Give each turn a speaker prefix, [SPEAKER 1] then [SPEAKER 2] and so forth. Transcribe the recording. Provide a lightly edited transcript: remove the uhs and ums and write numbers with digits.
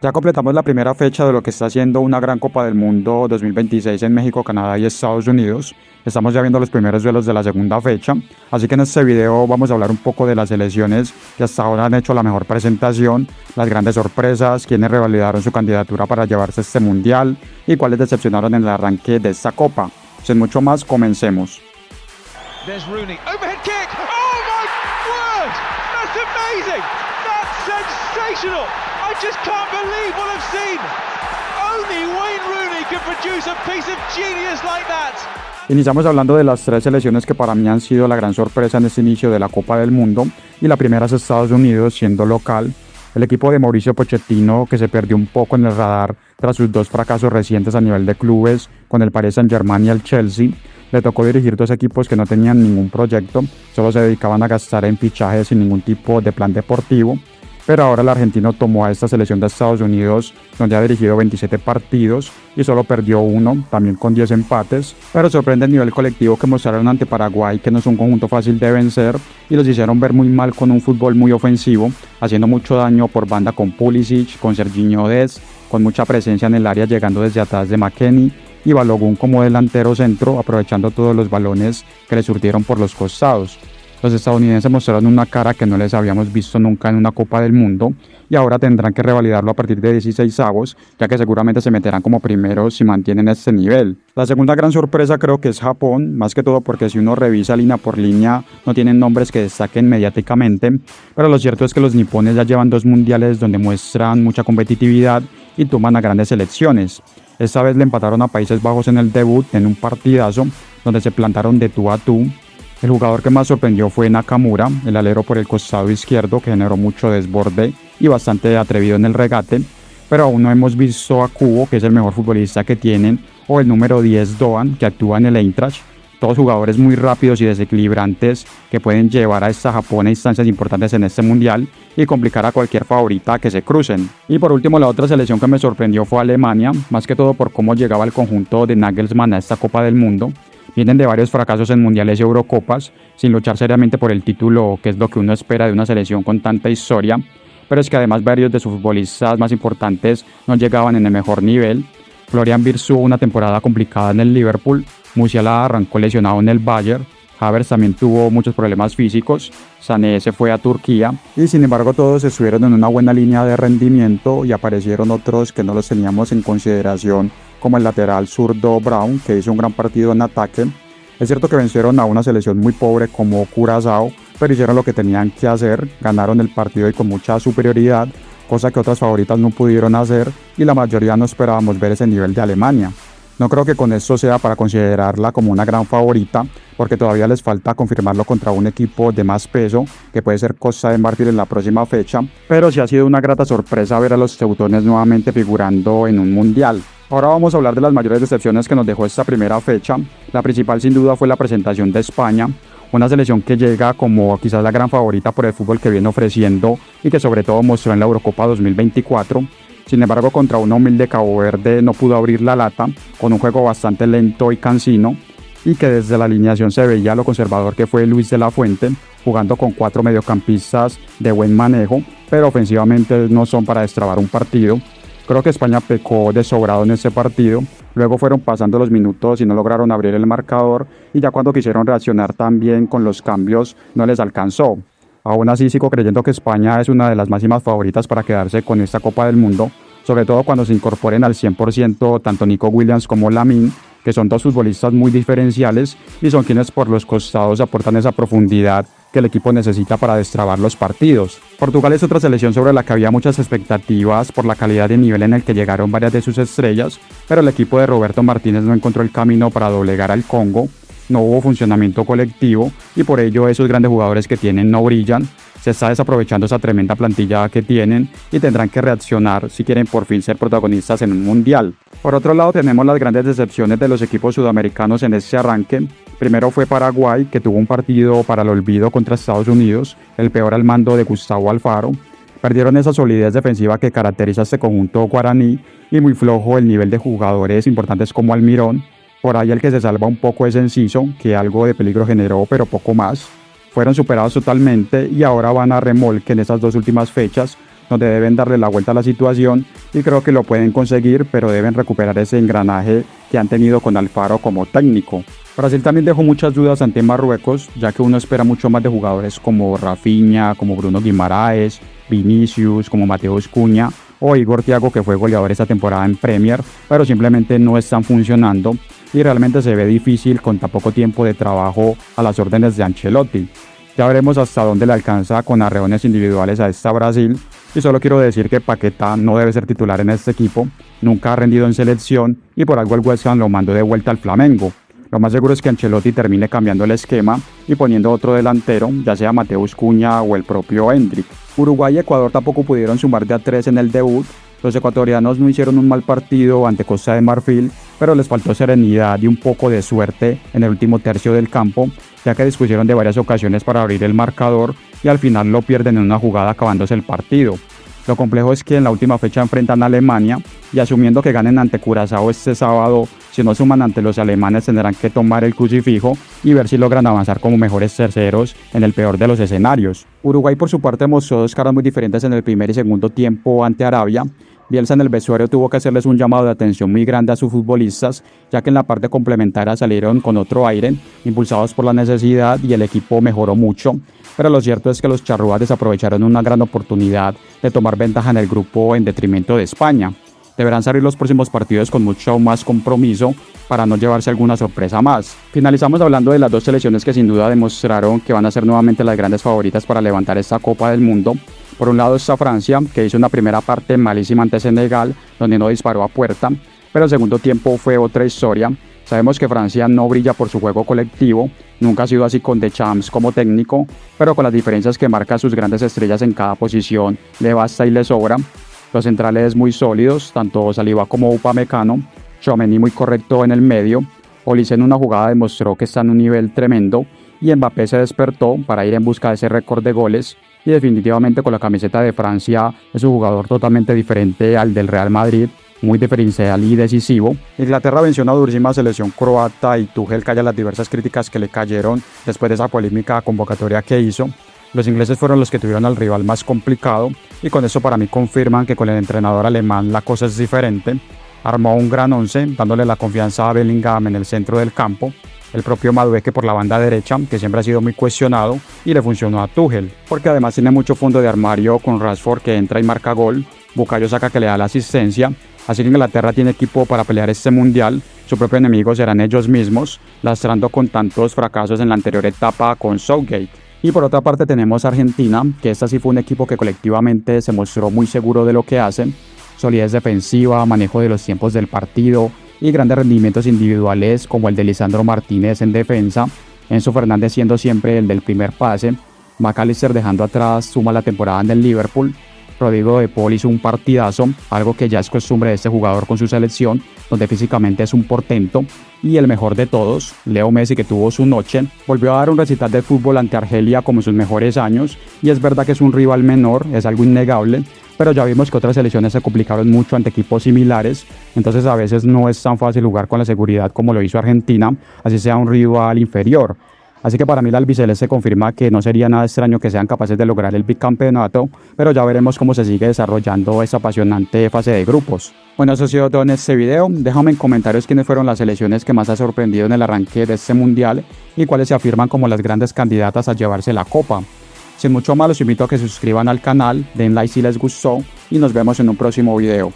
[SPEAKER 1] Ya completamos la primera fecha de lo que está siendo una gran Copa del Mundo 2026 en México, Canadá y Estados Unidos. Estamos ya viendo los primeros duelos de la segunda fecha, así que en este video vamos a hablar un poco de las selecciones que hasta ahora han hecho la mejor presentación, las grandes sorpresas, quienes revalidaron su candidatura para llevarse este mundial y cuáles decepcionaron en el arranque de esta Copa. Sin mucho más, comencemos.
[SPEAKER 2] There's Rooney, overhead kick, oh my word, that's amazing, that's sensational, I just can't believe what I've seen, only Wayne Rooney can produce a piece of genius like that.
[SPEAKER 1] Iniciamos hablando de las tres selecciones que para mí han sido la gran sorpresa en este inicio de la Copa del Mundo, y la primera es Estados Unidos siendo local. El equipo de Mauricio Pochettino, que se perdió un poco en el radar tras sus dos fracasos recientes a nivel de clubes con el Paris Saint-Germain y el Chelsea, le tocó dirigir dos equipos que no tenían ningún proyecto, solo se dedicaban a gastar en fichajes sin ningún tipo de plan deportivo. Pero ahora el argentino tomó a esta selección de Estados Unidos, donde ha dirigido 27 partidos y solo perdió uno, también con 10 empates. Pero sorprende el nivel colectivo que mostraron ante Paraguay, que no es un conjunto fácil de vencer, y los hicieron ver muy mal con un fútbol muy ofensivo, haciendo mucho daño por banda con Pulisic, con Serginho Dest, con mucha presencia en el área llegando desde atrás de McKennie, y Balogun como delantero centro, aprovechando todos los balones que le surtieron por los costados. Los estadounidenses mostraron una cara que no les habíamos visto nunca en una Copa del Mundo y ahora tendrán que revalidarlo a partir de 16avos, ya que seguramente se meterán como primeros si mantienen este nivel. La segunda gran sorpresa creo que es Japón, más que todo porque si uno revisa línea por línea no tienen nombres que destaquen mediáticamente, pero lo cierto es que los nipones ya llevan dos mundiales donde muestran mucha competitividad y toman a grandes selecciones. Esta vez le empataron a Países Bajos en el debut en un partidazo donde se plantaron de tú a tú. El jugador que más sorprendió fue Nakamura, el alero por el costado izquierdo, que generó mucho desborde y bastante atrevido en el regate, pero aún no hemos visto a Kubo, que es el mejor futbolista que tienen, o el número 10 Doan, que actúa en el Eintracht. Todos jugadores muy rápidos y desequilibrantes que pueden llevar a esta Japón a instancias importantes en este mundial y complicar a cualquier favorita que se crucen. Y por último, la otra selección que me sorprendió fue Alemania, más que todo por cómo llegaba el conjunto de Nagelsmann a esta Copa del Mundo. Vienen de varios fracasos en mundiales y Eurocopas, sin luchar seriamente por el título, que es lo que uno espera de una selección con tanta historia, pero es que además varios de sus futbolistas más importantes no llegaban en el mejor nivel. Florian Wirtz tuvo una temporada complicada en el Liverpool, Musiala arrancó lesionado en el Bayern, Havertz también tuvo muchos problemas físicos, Sané se fue a Turquía y sin embargo todos estuvieron en una buena línea de rendimiento y aparecieron otros que no los teníamos en consideración, como el lateral zurdo Brown, que hizo un gran partido en ataque. Es cierto que vencieron a una selección muy pobre como Curazao, pero hicieron lo que tenían que hacer, ganaron el partido y con mucha superioridad, cosa que otras favoritas no pudieron hacer y la mayoría no esperábamos ver ese nivel de Alemania. No creo que con esto sea para considerarla como una gran favorita, porque todavía les falta confirmarlo contra un equipo de más peso, que puede ser Costa de Marfil en la próxima fecha, pero sí ha sido una grata sorpresa ver a los teutones nuevamente figurando en un mundial. Ahora vamos a hablar de las mayores decepciones que nos dejó esta primera fecha. La principal sin duda fue la presentación de España, una selección que llega como quizás la gran favorita por el fútbol que viene ofreciendo y que sobre todo mostró en la Eurocopa 2024. Sin embargo, contra una humilde Cabo Verde no pudo abrir la lata, con un juego bastante lento y cansino, y que desde la alineación se veía lo conservador que fue Luis de la Fuente, jugando con 4 mediocampistas de buen manejo, pero ofensivamente no son para destrabar un partido. Creo que España pecó de sobrado en ese partido, luego fueron pasando los minutos y no lograron abrir el marcador, y ya cuando quisieron reaccionar también con los cambios no les alcanzó. Aún así sigo creyendo que España es una de las máximas favoritas para quedarse con esta Copa del Mundo, sobre todo cuando se incorporen al 100% tanto Nico Williams como Lamine, que son dos futbolistas muy diferenciales y son quienes por los costados aportan esa profundidad que el equipo necesita para destrabar los partidos. Portugal es otra selección sobre la que había muchas expectativas por la calidad de nivel en el que llegaron varias de sus estrellas, pero el equipo de Roberto Martínez no encontró el camino para doblegar al Congo. No hubo funcionamiento colectivo y por ello esos grandes jugadores que tienen no brillan. Se está desaprovechando esa tremenda plantilla que tienen y tendrán que reaccionar si quieren por fin ser protagonistas en un mundial. Por otro lado tenemos las grandes decepciones de los equipos sudamericanos en este arranque. Primero fue Paraguay, que tuvo un partido para el olvido contra Estados Unidos, el peor al mando de Gustavo Alfaro. Perdieron esa solidez defensiva que caracteriza a este conjunto guaraní y muy flojo el nivel de jugadores importantes como Almirón. Por ahí el que se salva un poco es Enciso, que algo de peligro generó, pero poco más. Fueron superados totalmente y ahora van a remolque en esas dos últimas fechas, donde deben darle la vuelta a la situación y creo que lo pueden conseguir, pero deben recuperar ese engranaje que han tenido con Alfaro como técnico. Brasil también dejó muchas dudas ante Marruecos, ya que uno espera mucho más de jugadores como Rafinha, como Bruno Guimaraes, Vinicius, como Mateus Cunha o Igor Thiago, que fue goleador esta temporada en Premier, pero simplemente no están funcionando y realmente se ve difícil con tan poco tiempo de trabajo a las órdenes de Ancelotti. Ya veremos hasta dónde le alcanza con arreones individuales a esta Brasil, y solo quiero decir que Paquetá no debe ser titular en este equipo, nunca ha rendido en selección y por algo el West Ham lo mandó de vuelta al Flamengo. Lo más seguro es que Ancelotti termine cambiando el esquema y poniendo otro delantero, ya sea Mateus Cunha o el propio Endrick. Uruguay y Ecuador tampoco pudieron sumar de a 3 en el debut. Los ecuatorianos no hicieron un mal partido ante Costa de Marfil, pero les faltó serenidad y un poco de suerte en el último tercio del campo, ya que dispusieron de varias ocasiones para abrir el marcador y al final lo pierden en una jugada acabándose el partido. Lo complejo es que en la última fecha enfrentan a Alemania y asumiendo que ganen ante Curazao este sábado, si no suman ante los alemanes tendrán que tomar el crucifijo y ver si logran avanzar como mejores terceros en el peor de los escenarios. Uruguay por su parte mostró dos caras muy diferentes en el primer y segundo tiempo ante Arabia. Bielsa en el vestuario tuvo que hacerles un llamado de atención muy grande a sus futbolistas, ya que en la parte complementaria salieron con otro aire, impulsados por la necesidad y el equipo mejoró mucho. Pero lo cierto es que los charrúas desaprovecharon una gran oportunidad de tomar ventaja en el grupo en detrimento de España. Deberán salir los próximos partidos con mucho más compromiso para no llevarse alguna sorpresa más. Finalizamos hablando de las dos selecciones que sin duda demostraron que van a ser nuevamente las grandes favoritas para levantar esta Copa del Mundo. Por un lado está Francia, que hizo una primera parte malísima ante Senegal, donde no disparó a puerta, pero el segundo tiempo fue otra historia. Sabemos que Francia no brilla por su juego colectivo, nunca ha sido así con Deschamps como técnico, pero con las diferencias que marca sus grandes estrellas en cada posición, le basta y le sobra. Los centrales muy sólidos, tanto Saliba como Upamecano, Tchouaméni muy correcto en el medio, Olise en una jugada demostró que está en un nivel tremendo y Mbappé se despertó para ir en busca de ese récord de goles y definitivamente con la camiseta de Francia es un jugador totalmente diferente al del Real Madrid, muy diferencial y decisivo. Inglaterra venció a una durísima selección croata y Tuchel calla las diversas críticas que le cayeron después de esa polémica convocatoria que hizo. Los ingleses fueron los que tuvieron al rival más complicado y con eso para mí confirman que con el entrenador alemán la cosa es diferente. Armó un gran once, dándole la confianza a Bellingham en el centro del campo, el propio Madueke por la banda derecha, que siempre ha sido muy cuestionado, y le funcionó a Tuchel, porque además tiene mucho fondo de armario con Rashford que entra y marca gol, Bukayo Saka que le da la asistencia, así que Inglaterra tiene equipo para pelear este mundial. Su propio enemigo serán ellos mismos, lastrando con tantos fracasos en la anterior etapa con Southgate. Y por otra parte tenemos a Argentina, que esta sí fue un equipo que colectivamente se mostró muy seguro de lo que hacen, solidez defensiva, manejo de los tiempos del partido y grandes rendimientos individuales como el de Lisandro Martínez en defensa, Enzo Fernández siendo siempre el del primer pase, McAllister dejando atrás suma la temporada en el Liverpool, Rodrigo de Paul hizo un partidazo, algo que ya es costumbre de este jugador con su selección, donde físicamente es un portento, y el mejor de todos, Leo Messi, que tuvo su noche, volvió a dar un recital de fútbol ante Argelia como en sus mejores años, y es verdad que es un rival menor, es algo innegable, pero ya vimos que otras selecciones se complicaron mucho ante equipos similares, entonces a veces no es tan fácil jugar con la seguridad como lo hizo Argentina, así sea un rival inferior. Así que para mí la albiceleste confirma que no sería nada extraño que sean capaces de lograr el bicampeonato, pero ya veremos cómo se sigue desarrollando esta apasionante fase de grupos. Bueno, eso ha sido todo en este video. Déjame en comentarios quiénes fueron las selecciones que más ha sorprendido en el arranque de este mundial y cuáles se afirman como las grandes candidatas a llevarse la copa. Sin mucho más, los invito a que se suscriban al canal, den like si les gustó y nos vemos en un próximo video.